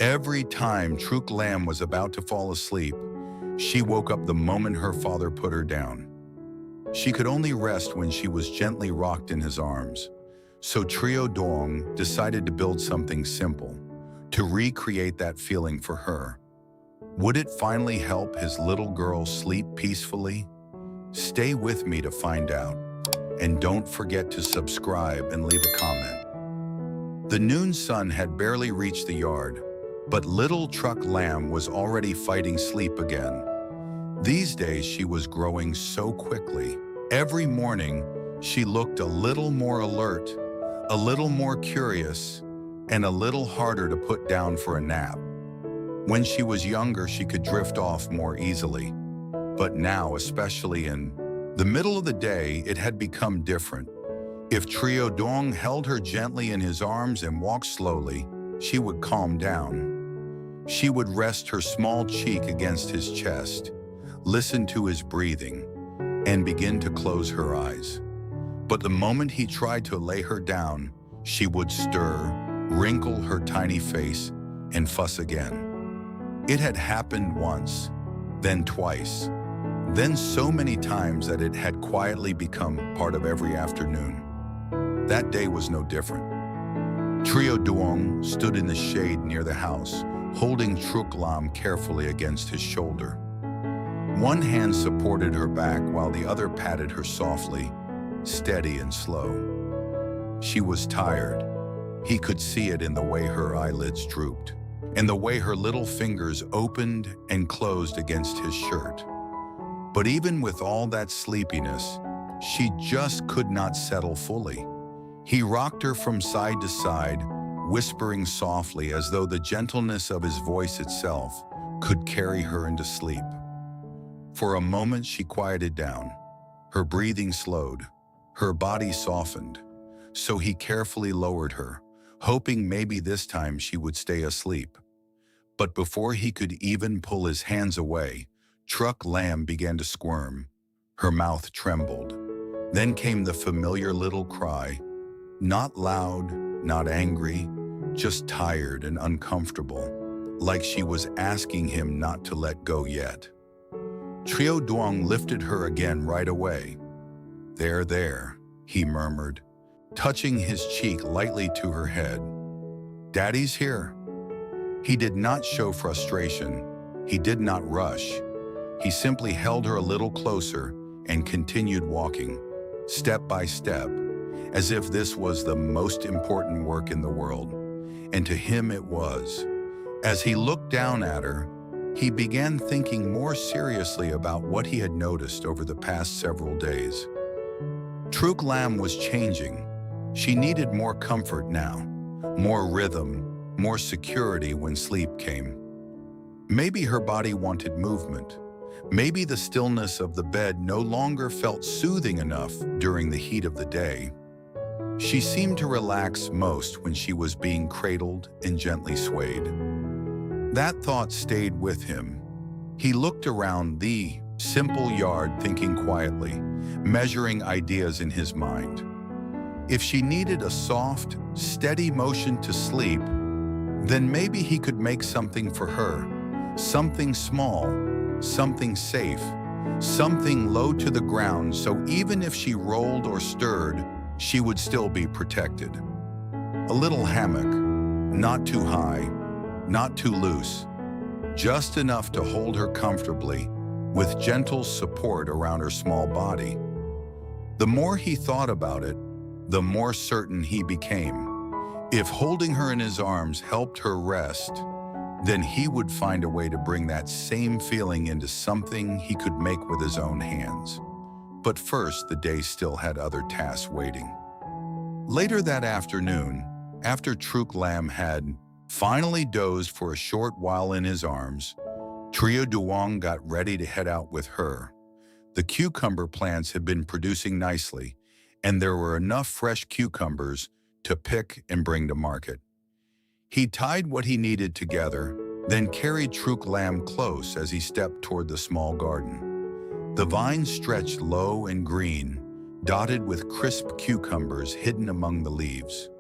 Every time Truc Lam was about to fall asleep, she woke up the moment her father put her down. She could only rest when she was gently rocked in his arms. So Trieu Duong decided to build something simple, to recreate that feeling for her. Would it finally help his little girl sleep peacefully? Stay with me to find out. And don't forget to subscribe and leave a comment. The noon sun had barely reached the yard, but little Truc Lam was already fighting sleep again. These days she was growing so quickly. Every morning, she looked a little more alert, a little more curious, and a little harder to put down for a nap. When she was younger, she could drift off more easily. But now, especially in the middle of the day, it had become different. If Trieu Duong held her gently in his arms and walked slowly, she would calm down. She would rest her small cheek against his chest, listen to his breathing, and begin to close her eyes. But the moment he tried to lay her down, she would stir, wrinkle her tiny face, and fuss again. It had happened once, then twice, then so many times that it had quietly become part of every afternoon. That day was no different. Trieu Duong stood in the shade near the house, holding Truc Lam carefully against his shoulder. One hand supported her back while the other patted her softly, steady and slow. She was tired. He could see it in the way her eyelids drooped, and the way her little fingers opened and closed against his shirt. But even with all that sleepiness, she just could not settle fully. He rocked her from side to side, whispering softly as though the gentleness of his voice itself could carry her into sleep. For a moment she quieted down. Her breathing slowed, her body softened, so he carefully lowered her, hoping maybe this time she would stay asleep. But before he could even pull his hands away, Truc Lam began to squirm. Her mouth trembled. Then came the familiar little cry, not loud, not angry, just tired and uncomfortable, like she was asking him not to let go yet. Trieu Duong lifted her again right away. There, he murmured, touching his cheek lightly to her head. Daddy's here. He did not show frustration. He did not rush. He simply held her a little closer and continued walking, step by step, as if this was the most important work in the world. And to him it was. As he looked down at her, he began thinking more seriously about what he had noticed over the past several days. Truc Lam was changing. She needed more comfort now, more rhythm, more security when sleep came. Maybe her body wanted movement. Maybe the stillness of the bed no longer felt soothing enough during the heat of the day. She seemed to relax most when she was being cradled and gently swayed. That thought stayed with him. He looked around the simple yard thinking quietly, measuring ideas in his mind. If she needed a soft, steady motion to sleep, then maybe he could make something for her, something small, something safe, something low to the ground so even if she rolled or stirred, she would still be protected. A little hammock, not too high, not too loose, just enough to hold her comfortably, with gentle support around her small body. The more he thought about it, the more certain he became. If holding her in his arms helped her rest, then he would find a way to bring that same feeling into something he could make with his own hands. But first, the day still had other tasks waiting. Later that afternoon, after Truc Lam had finally dozed for a short while in his arms, Trieu Duong got ready to head out with her. The cucumber plants had been producing nicely, and there were enough fresh cucumbers to pick and bring to market. He tied what he needed together, then carried Truc Lam close as he stepped toward the small garden. The vines stretched low and green, dotted with crisp cucumbers hidden among the leaves.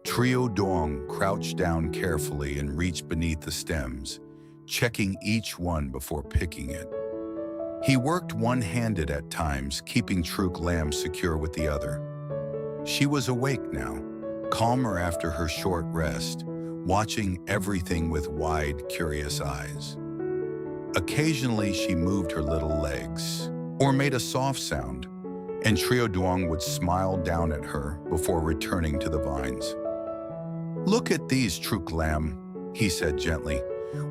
Trieu Duong crouched down carefully and reached beneath the stems, checking each one before picking it. He worked one-handed at times, keeping Truc Lam secure with the other. She was awake now, calmer after her short rest, watching everything with wide, curious eyes. Occasionally, she moved her little legs or made a soft sound, and Trieu Duong would smile down at her before returning to the vines. "Look at these, Truc Lam," he said gently.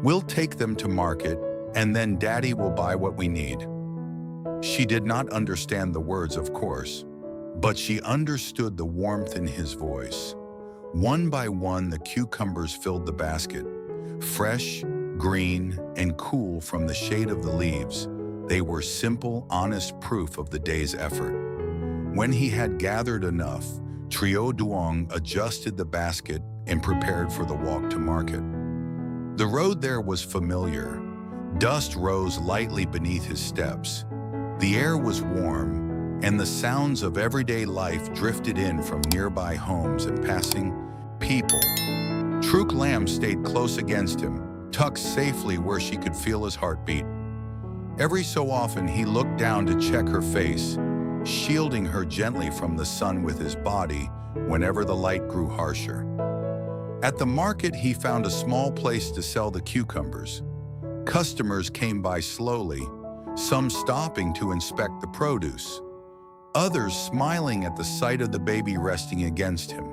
"We'll take them to market, and then Daddy will buy what we need." She did not understand the words, of course, but she understood the warmth in his voice. One by one, the cucumbers filled the basket. Fresh, green, and cool from the shade of the leaves, they were simple, honest proof of the day's effort. When he had gathered enough, Trieu Duong adjusted the basket and prepared for the walk to market. The road there was familiar. Dust rose lightly beneath his steps. The air was warm, and the sounds of everyday life drifted in from nearby homes and passing people. Truc Lam stayed close against him, tucked safely where she could feel his heartbeat. Every so often he looked down to check her face, shielding her gently from the sun with his body whenever the light grew harsher. At the market, he found a small place to sell the cucumbers. Customers came by slowly, some stopping to inspect the produce, others smiling at the sight of the baby resting against him.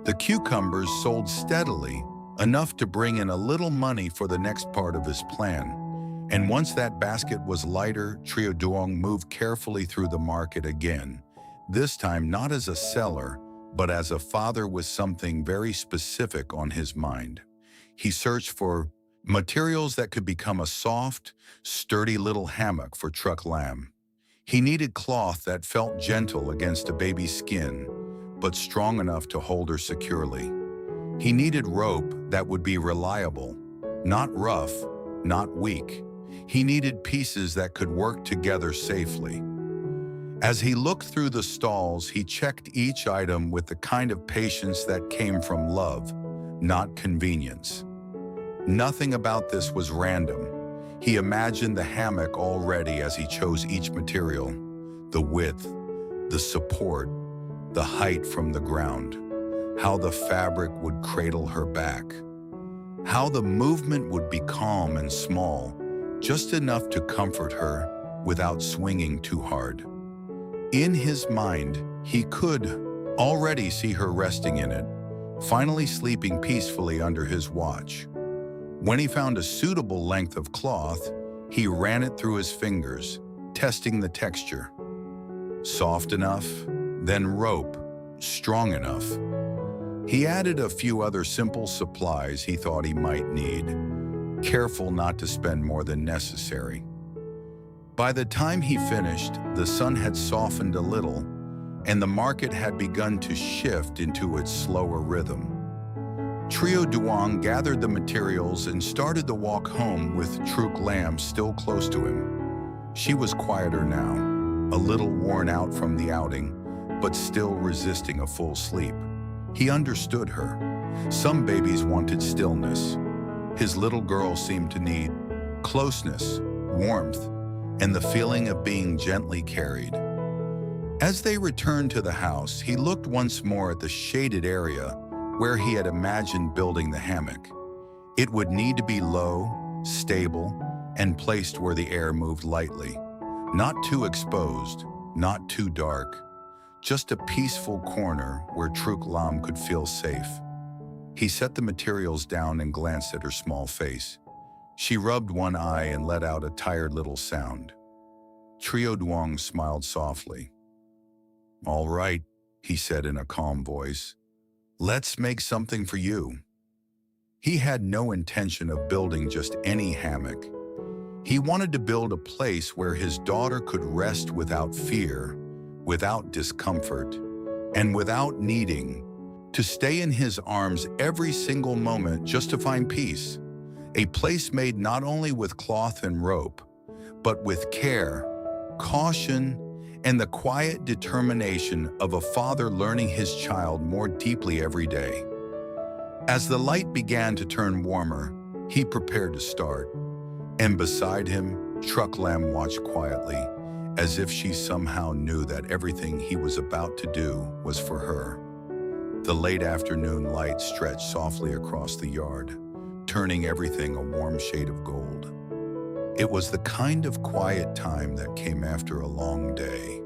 The cucumbers sold steadily, enough to bring in a little money for the next part of his plan. And once that basket was lighter, Trieu Duong moved carefully through the market again, this time not as a seller, but as a father with something very specific on his mind. He searched for materials that could become a soft, sturdy little hammock for Truc Lam. He needed cloth that felt gentle against a baby's skin, but strong enough to hold her securely. He needed rope that would be reliable, not rough, not weak. He needed pieces that could work together safely. As he looked through the stalls, he checked each item with the kind of patience that came from love, not convenience. Nothing about this was random. He imagined the hammock already as he chose each material, the width, the support, the height from the ground, how the fabric would cradle her back, how the movement would be calm and small, just enough to comfort her without swinging too hard. In his mind, he could already see her resting in it, finally sleeping peacefully under his watch. When he found a suitable length of cloth, he ran it through his fingers, testing the texture. Soft enough, then rope, strong enough. He added a few other simple supplies he thought he might need, careful not to spend more than necessary. By the time he finished, the sun had softened a little, and the market had begun to shift into its slower rhythm. Trieu Duong gathered the materials and started the walk home with Truc Lam still close to him. She was quieter now, a little worn out from the outing, but still resisting a full sleep. He understood her. Some babies wanted stillness. His little girl seemed to need closeness, warmth, and the feeling of being gently carried. As they returned to the house, he looked once more at the shaded area where he had imagined building the hammock. It would need to be low, stable, and placed where the air moved lightly. Not too exposed, not too dark, just a peaceful corner where Truc Lam could feel safe. He set the materials down and glanced at her small face. She rubbed one eye and let out a tired little sound. Trieu Duong smiled softly. "All right," he said in a calm voice. "Let's make something for you." He had no intention of building just any hammock. He wanted to build a place where his daughter could rest without fear, without discomfort, and without needing to stay in his arms every single moment just to find peace. A place made not only with cloth and rope, but with care, caution, and the quiet determination of a father learning his child more deeply every day. As the light began to turn warmer, he prepared to start, and beside him, Truc Lam watched quietly, as if she somehow knew that everything he was about to do was for her. The late afternoon light stretched softly across the yard, turning everything a warm shade of gold. It was the kind of quiet time that came after a long day,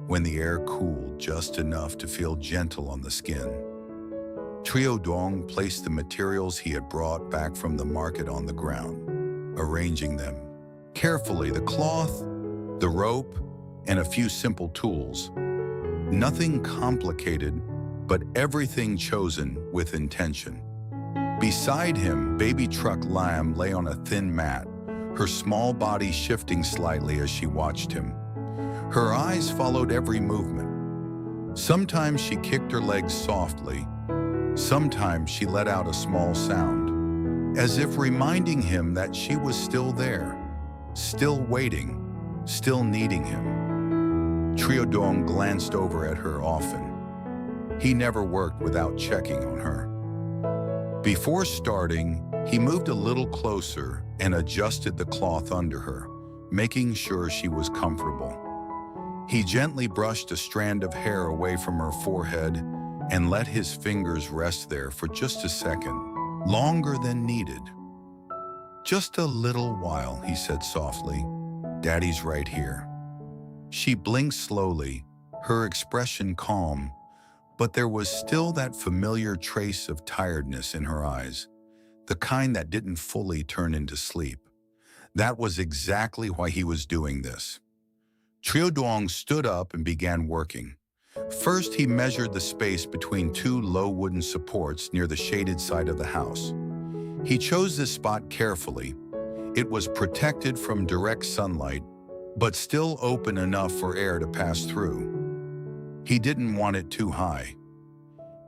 when the air cooled just enough to feel gentle on the skin. Trieu Duong placed the materials he had brought back from the market on the ground, arranging them carefully: the cloth, the rope, and a few simple tools. Nothing complicated, but everything chosen with intention. Beside him, baby Truc Lam lay on a thin mat, her small body shifting slightly as she watched him. Her eyes followed every movement. Sometimes she kicked her legs softly. Sometimes she let out a small sound, as if reminding him that she was still there, still waiting, still needing him. Trieu Duong glanced over at her often. He never worked without checking on her. Before starting, he moved a little closer and adjusted the cloth under her, making sure she was comfortable. He gently brushed a strand of hair away from her forehead and let his fingers rest there for just a second, longer than needed. "Just a little while," he said softly. "Daddy's right here." She blinked slowly, her expression calm, but there was still that familiar trace of tiredness in her eyes, the kind that didn't fully turn into sleep. That was exactly why he was doing this. Trieu Duong stood up and began working. First, he measured the space between two low wooden supports near the shaded side of the house. He chose this spot carefully. It was protected from direct sunlight, but still open enough for air to pass through. He didn't want it too high.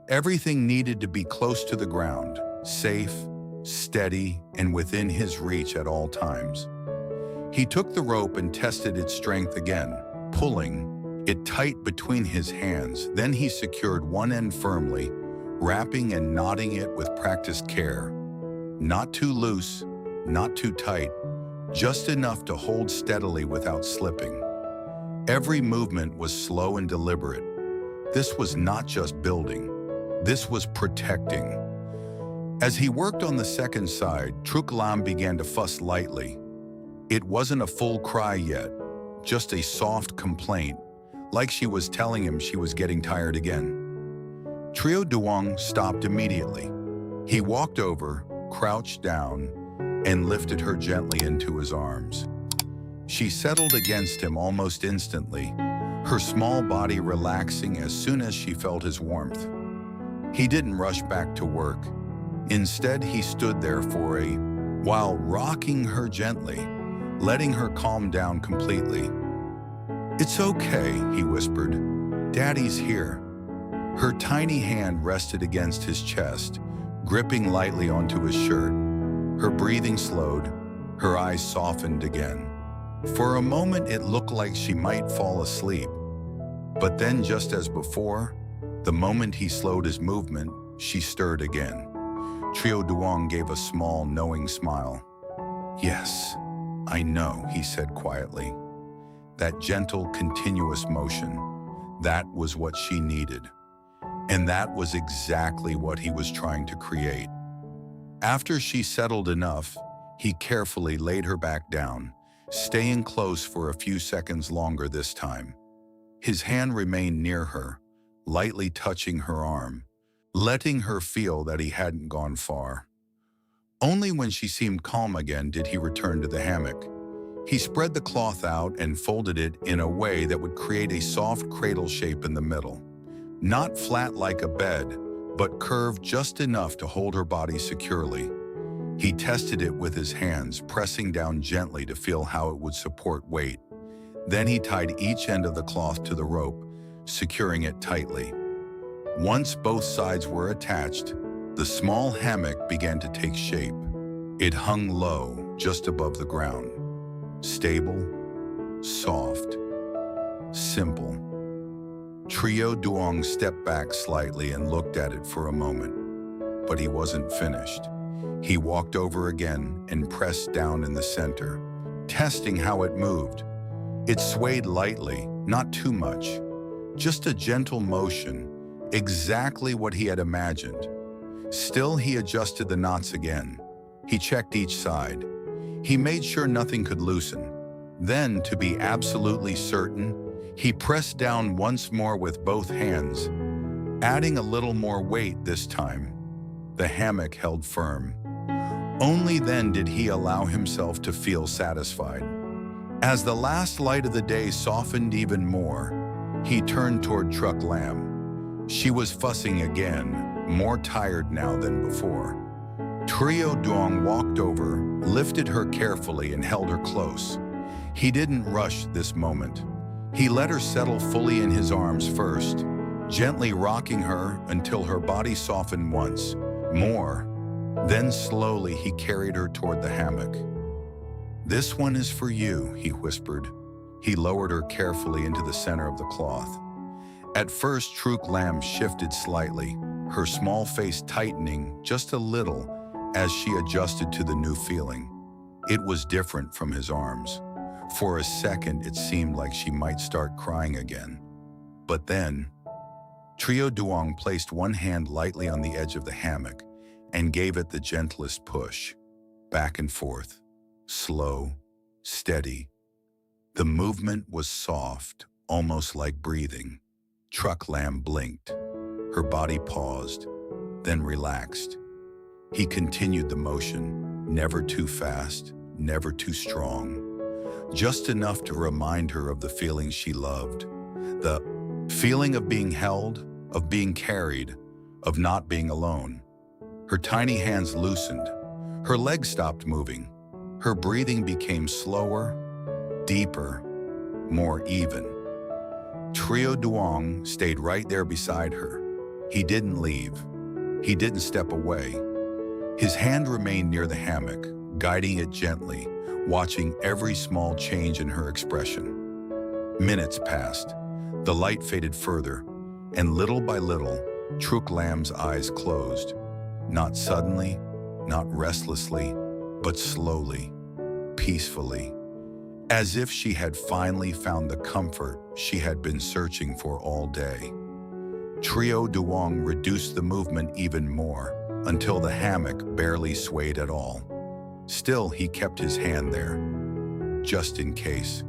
Everything needed to be close to the ground, safe, steady, and within his reach at all times. He took the rope and tested its strength again, pulling it tight between his hands. Then he secured one end firmly, wrapping and knotting it with practiced care. Not too loose, not too tight, just enough to hold steadily without slipping. Every movement was slow and deliberate. This was not just building, this was protecting. As he worked on the second side, Truc Lam began to fuss lightly. It wasn't a full cry yet, just a soft complaint, like she was telling him she was getting tired again. Trieu Duong stopped immediately. He walked over, crouched down, and lifted her gently into his arms. She settled against him almost instantly, her small body relaxing as soon as she felt his warmth. He didn't rush back to work. Instead, he stood there for a while, rocking her gently, letting her calm down completely. "It's okay," he whispered. "Daddy's here." Her tiny hand rested against his chest, gripping lightly onto his shirt. Her breathing slowed, her eyes softened again. For a moment, it looked like she might fall asleep. But then, just as before, the moment he slowed his movement, she stirred again. Trieu Duong gave a small, knowing smile. "Yes, I know," he said quietly. That gentle, continuous motion, that was what she needed. And that was exactly what he was trying to create. After she settled enough, he carefully laid her back down, staying close for a few seconds longer this time. His hand remained near her, lightly touching her arm, letting her feel that he hadn't gone far. Only when she seemed calm again did he return to the hammock. He spread the cloth out and folded it in a way that would create a soft cradle shape in the middle. Not flat like a bed, but curved just enough to hold her body securely. He tested it with his hands, pressing down gently to feel how it would support weight. Then he tied each end of the cloth to the rope, securing it tightly. Once both sides were attached, the small hammock began to take shape. It hung low, just above the ground. Stable, soft, simple. Trieu Duong stepped back slightly and looked at it for a moment, but he wasn't finished. He walked over again and pressed down in the center, testing how it moved. It swayed lightly, not too much, just a gentle motion, exactly what he had imagined. Still, he adjusted the knots again. He checked each side. He made sure nothing could loosen. Then, to be absolutely certain, he pressed down once more with both hands, adding a little more weight this time. The hammock held firm. Only then did he allow himself to feel satisfied. As the last light of the day softened even more, he turned toward Truc Lam. She was fussing again, more tired now than before. Trieu Duong walked over, lifted her carefully and held her close. He didn't rush this moment. He let her settle fully in his arms first, gently rocking her until her body softened once more. Then slowly he carried her toward the hammock. "This one is for you," he whispered. He lowered her carefully into the center of the cloth. At first, Truc Lam shifted slightly, her small face tightening just a little as she adjusted to the new feeling. It was different from his arms. For a second, it seemed like she might start crying again. But then, Trieu Duong placed one hand lightly on the edge of the hammock and gave it the gentlest push, back and forth, slow, steady. The movement was soft, almost like breathing. Truc Lam blinked. Her body paused, then relaxed. He continued the motion, never too fast, never too strong. Just enough to remind her of the feeling she loved. The feeling of being held, of being carried, of not being alone. Her tiny hands loosened. Her legs stopped moving. Her breathing became slower, deeper, more even. Trieu Duong stayed right there beside her. He didn't leave. He didn't step away. His hand remained near the hammock, guiding it gently, watching every small change in her expression. Minutes passed. The light faded further, and little by little, Truc Lam's eyes closed. Not suddenly, not restlessly, but slowly, peacefully, as if she had finally found the comfort she had been searching for all day. Trieu Duong reduced the movement even more, until the hammock barely swayed at all. Still, he kept his hand there, just in case.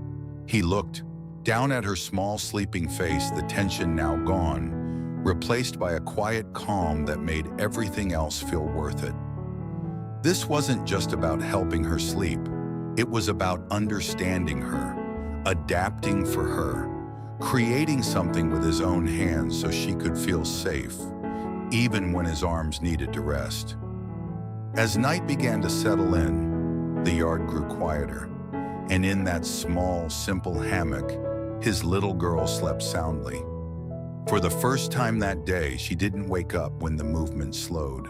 He looked down at her small sleeping face, the tension now gone, replaced by a quiet calm that made everything else feel worth it. This wasn't just about helping her sleep. It was about understanding her, adapting for her, creating something with his own hands so she could feel safe, even when his arms needed to rest. As night began to settle in, the yard grew quieter, and in that small, simple hammock, his little girl slept soundly. For the first time that day, she didn't wake up when the movement slowed.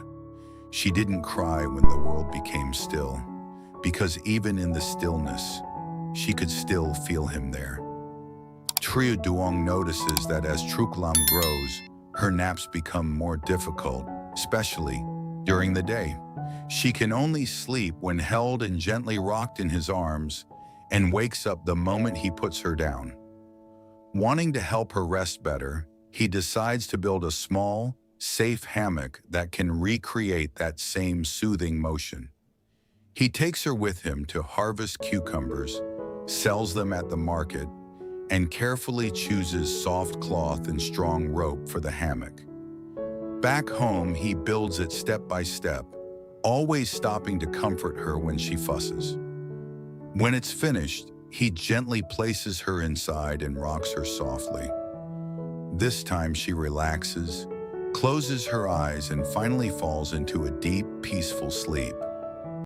She didn't cry when the world became still, because even in the stillness, she could still feel him there. Trieu Duong notices that as Truc Lam grows, her naps become more difficult, especially during the day. She can only sleep when held and gently rocked in his arms, and wakes up the moment he puts her down. Wanting to help her rest better, he decides to build a small, safe hammock that can recreate that same soothing motion. He takes her with him to harvest cucumbers, sells them at the market, and carefully chooses soft cloth and strong rope for the hammock. Back home, he builds it step by step, always stopping to comfort her when she fusses. When it's finished, he gently places her inside and rocks her softly. This time she relaxes, closes her eyes, and finally falls into a deep, peaceful sleep.